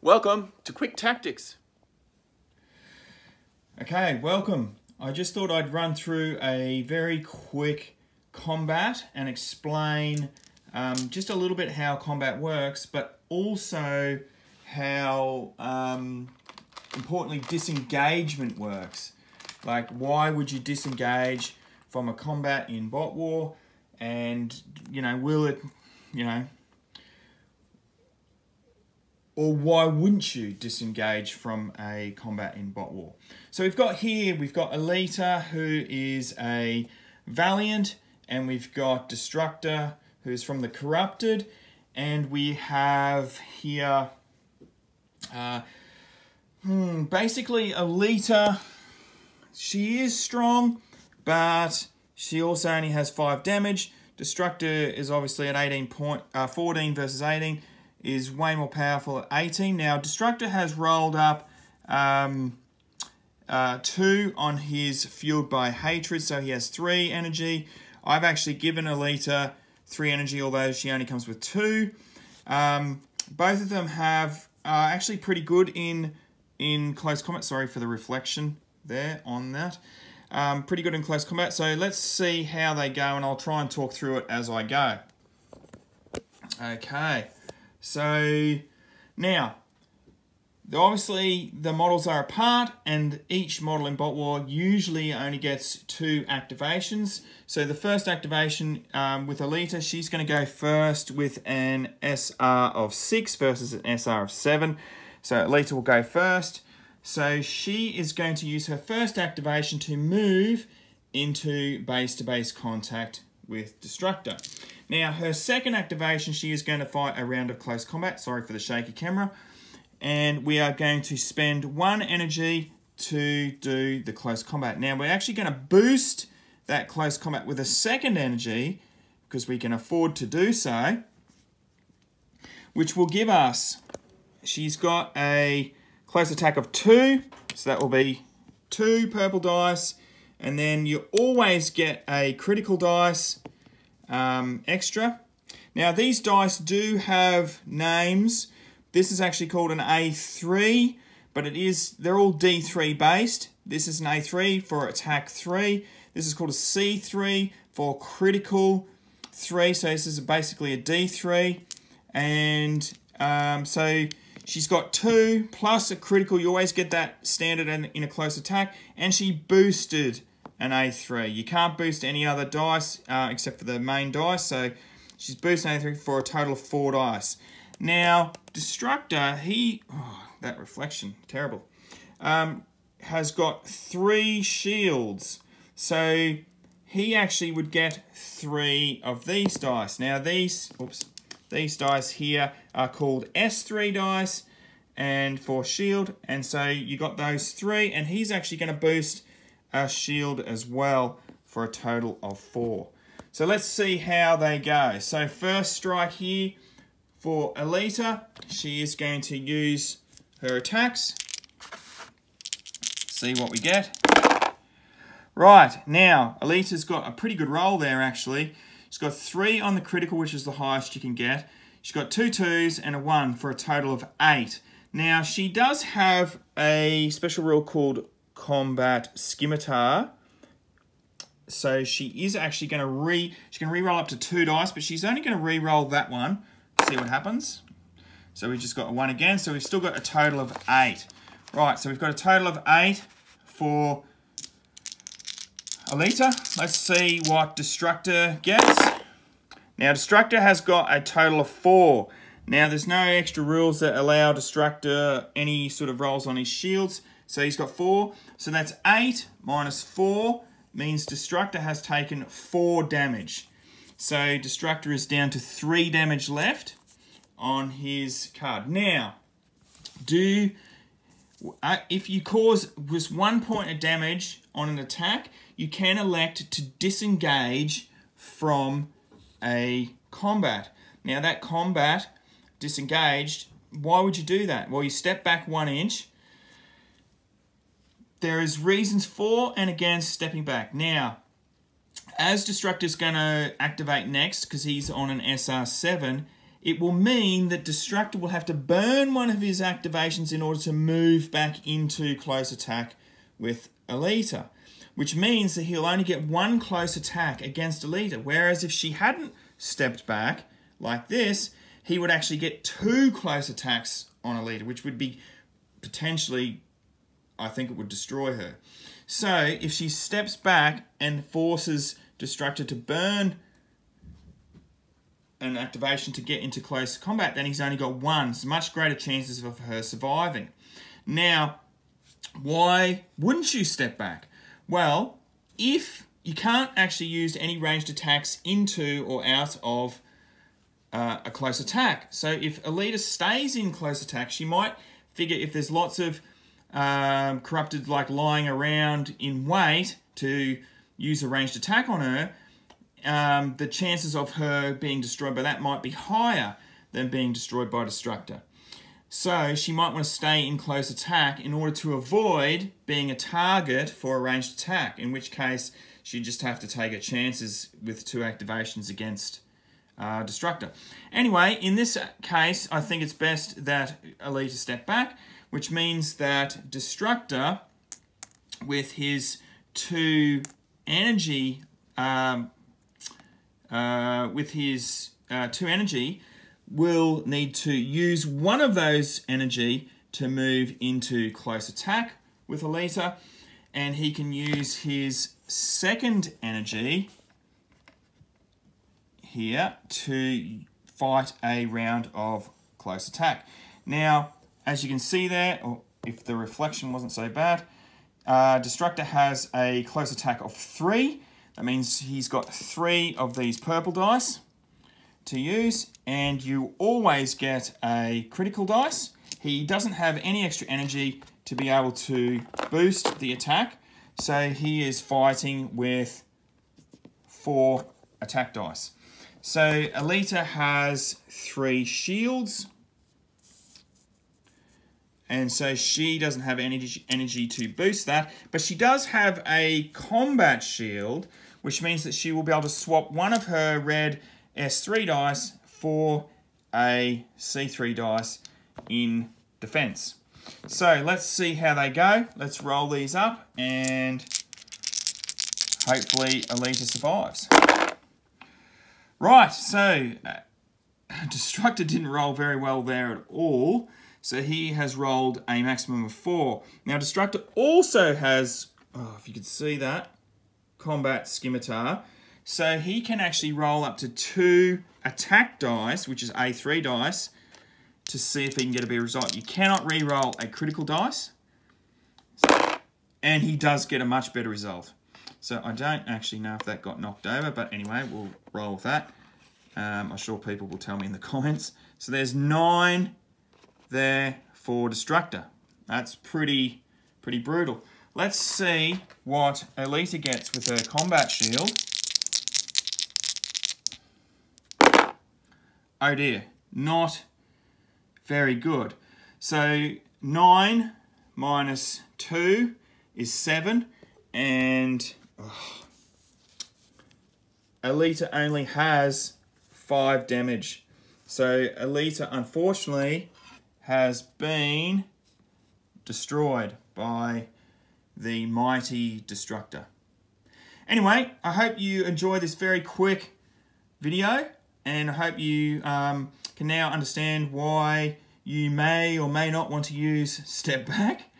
Welcome to Quick Tactics. Okay, welcome. I just thought I'd run through a very quick combat and explain just a little bit how combat works, but also how, importantly, disengagement works. Like, why would you disengage from a combat in Bot War? And, will it, or why wouldn't you disengage from a combat in Bot War? So we've got Alita, who is a Valiant, and we've got Destructor, who's from the Corrupted, and we have here, basically Alita, she is strong, but she also only has 5 damage. Destructor is obviously at 14 versus 18, is way more powerful at 18. Now, Destructor has rolled up 2 on his Fueled by Hatred, so he has 3 energy. I've actually given Alita 3 energy, although she only comes with 2. Both of them have actually pretty good in close combat. Sorry for the reflection there on that. Pretty good in close combat. So let's see how they go, and I'll try and talk through it as I go. Okay. So now, obviously the models are apart, and each model in Bot War usually only gets 2 activations. So the first activation with Alita, she's going to go first with an SR of 6 versus an SR of 7. So Alita will go first. So she is going to use her first activation to move into base-to-base contact with Destructor. Now, her second activation, she is going to fight a round of close combat. Sorry for the shaky camera. And we are going to spend 1 energy to do the close combat. Now, we're actually going to boost that close combat with a second energy, because we can afford to do so, which will give us, she's got a close attack of 2, so that will be 2 purple dice, and then you always get a critical dice extra. Now, these dice do have names. This is actually called an A3, but they're all D3 based. This is an A3 for attack 3. This is called a C3 for critical 3. So this is basically a D3. And so she's got 2 plus a critical. You always get that standard in a close attack. And she boosted an A3. You can't boost any other dice except for the main dice. So she's boosted an A3 for a total of 4 dice. Now, Destructor, that reflection, terrible, has got 3 shields. So he actually would get 3 of these dice. Now, these dice here are called S3 dice and for shield. And so you got those 3, and he's actually going to boost a shield as well for a total of 4. So let's see how they go. So first strike here for Alita, she is going to use her attacks. See what we get. Right, now, Alita's got a pretty good roll there, actually. She's got 3 on the critical, which is the highest you can get. She's got 2 2s and a 1 for a total of 8. Now, she does have a special rule called Combat Scimitar. So she is actually going to she can re-roll up to 2 dice, but she's only going to re-roll that one. See what happens. So we've just got a 1 again, so we've still got a total of 8. Right, so we've got a total of 8 for Alita. Let's see what Destructor gets. Now, Destructor has got a total of 4. Now, there's no extra rules that allow Destructor any sort of rolls on his shields. So he's got 4. So that's 8 minus 4 means Destructor has taken 4 damage. So Destructor is down to 3 damage left on his card. Now, if you cause just 1 point of damage on an attack, you can elect to disengage from a combat. Now, that combat, disengaged, why would you do that? Well, you step back 1 inch. There is reasons for and against stepping back. Now, as Destructor's going to activate next, because he's on an SR7, it will mean that Destructor will have to burn one of his activations in order to move back into close attack with Alita, which means that he'll only get one close attack against Alita, whereas if she hadn't stepped back like this, he would actually get 2 close attacks on Alita, which would be potentially, I think it would destroy her. So if she steps back and forces Destructor to burn an activation to get into close combat, then he's only got 1. So much greater chances of her surviving. Now, why wouldn't you step back? Well, if you can't actually use any ranged attacks into or out of a close attack. So if Alita stays in close attack, she might figure if there's lots of corrupted like lying around in wait to use a ranged attack on her, the chances of her being destroyed by that might be higher than being destroyed by Destructor. So she might want to stay in close attack in order to avoid being a target for a ranged attack, in which case she'd just have to take her chances with 2 activations against Destructor. Anyway, in this case, I think it's best that Alita step back, which means that Destructor, with his 2 energy, will need to use one of those energy to move into close attack with Alita, and he can use his second energy here to fight a round of close attack. Now, as you can see there, or if the reflection wasn't so bad, Destructor has a close attack of 3. That means he's got 3 of these purple dice to use, and you always get a critical dice. He doesn't have any extra energy to be able to boost the attack, so he is fighting with 4 attack dice. So Alita has 3 shields, and so she doesn't have energy to boost that, but she does have a combat shield, which means that she will be able to swap one of her red S3 dice for a C3 dice in defense. So let's see how they go. Let's roll these up and hopefully Alita survives. Right, so Destructor didn't roll very well there at all. So he has rolled a maximum of 4. Now Destructor also has, if you could see that, combat scimitar. So he can actually roll up to 2 attack dice, which is A3 dice, to see if he can get a better result. You cannot re-roll a critical dice, and he does get a much better result. So I don't actually know if that got knocked over, but anyway, we'll roll with that. I'm sure people will tell me in the comments. So there's 9 there for Destructor. That's pretty brutal. Let's see what Alita gets with her combat shield. Oh dear, not very good. So 9 minus 2 is 7, and Alita only has 5 damage. So Alita, unfortunately, has been destroyed by the mighty Destructor. Anyway, I hope you enjoyed this very quick video, and I hope you can now understand why you may or may not want to use Step Back.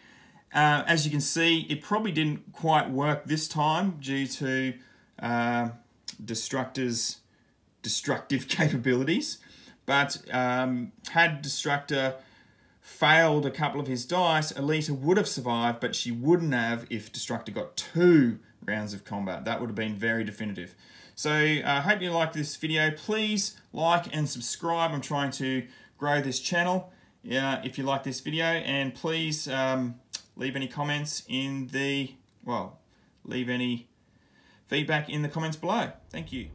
As you can see, it probably didn't quite work this time due to Destructor's destructive capabilities, but had Destructor failed a couple of his dice, Alita would have survived, but she wouldn't have if Destructor got 2 rounds of combat. That would have been very definitive. So I hope you liked this video. Please like and subscribe. I'm trying to grow this channel. If you like this video, and please leave any comments in the, leave any feedback in the comments below. Thank you.